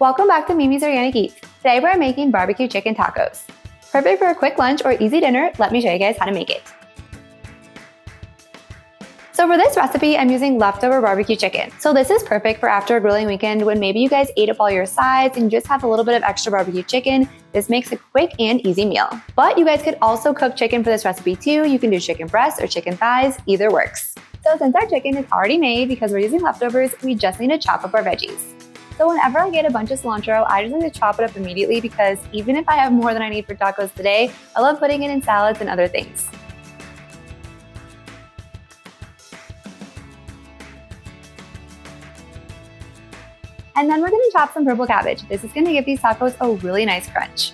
Welcome back to Mimi's Organic Eats. Today we're making barbecue chicken tacos. Perfect for a quick lunch or easy dinner, let me show you guys how to make it. So for this recipe, I'm using leftover barbecue chicken. So this is perfect for after a grilling weekend when maybe you guys ate up all your sides and you just have a little bit of extra barbecue chicken. This makes a quick and easy meal. But you guys could also cook chicken for this recipe too. You can do chicken breasts or chicken thighs, either works. So since our chicken is already made because we're using leftovers, we just need to chop up our veggies. So whenever I get a bunch of cilantro, I just like to chop it up immediately because even if I have more than I need for tacos today, I love putting it in salads and other things. And then we're gonna chop some purple cabbage. This is gonna give these tacos a really nice crunch.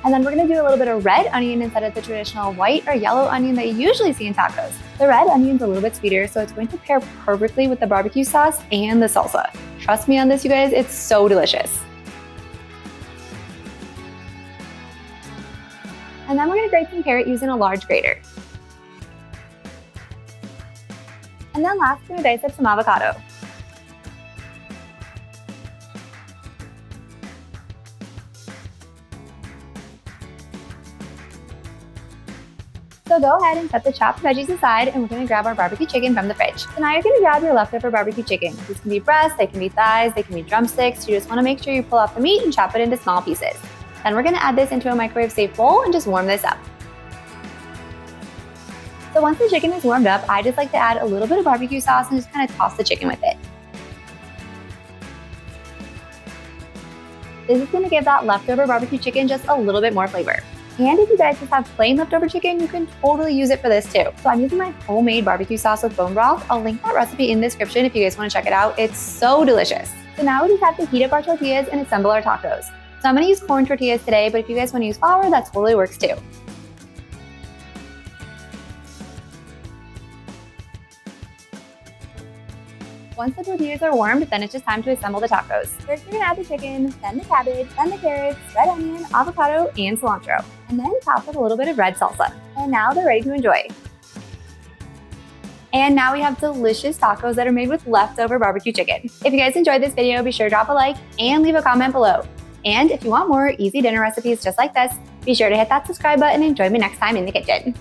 And then we're gonna do a little bit of red onion instead of the traditional white or yellow onion that you usually see in tacos. The red onion's a little bit sweeter, so it's going to pair perfectly with the barbecue sauce and the salsa. Trust me on this, you guys, it's so delicious. And then we're gonna grate some carrot using a large grater. And then last, we're gonna dice up some avocado. So go ahead and set the chopped veggies aside and we're gonna grab our barbecue chicken from the fridge. So now you're gonna grab your leftover barbecue chicken. These can be breasts, they can be thighs, they can be drumsticks. You just wanna make sure you pull off the meat and chop it into small pieces. Then we're gonna add this into a microwave-safe bowl and just warm this up. So once the chicken is warmed up, I just like to add a little bit of barbecue sauce and just kind of toss the chicken with it. This is gonna give that leftover barbecue chicken just a little bit more flavor. And if you guys just have plain leftover chicken, you can totally use it for this too. So I'm using my homemade barbecue sauce with bone broth. I'll link that recipe in the description if you guys wanna check it out. It's so delicious. So now we just have to heat up our tortillas and assemble our tacos. So I'm gonna use corn tortillas today, but if you guys wanna use flour, that totally works too. Once the tortillas are warmed, then it's just time to assemble the tacos. First, we're gonna add the chicken, then the cabbage, then the carrots, red onion, avocado, and cilantro. And then top with a little bit of red salsa. And now they're ready to enjoy. And now we have delicious tacos that are made with leftover barbecue chicken. If you guys enjoyed this video, be sure to drop a like and leave a comment below. And if you want more easy dinner recipes just like this, be sure to hit that subscribe button and join me next time in the kitchen.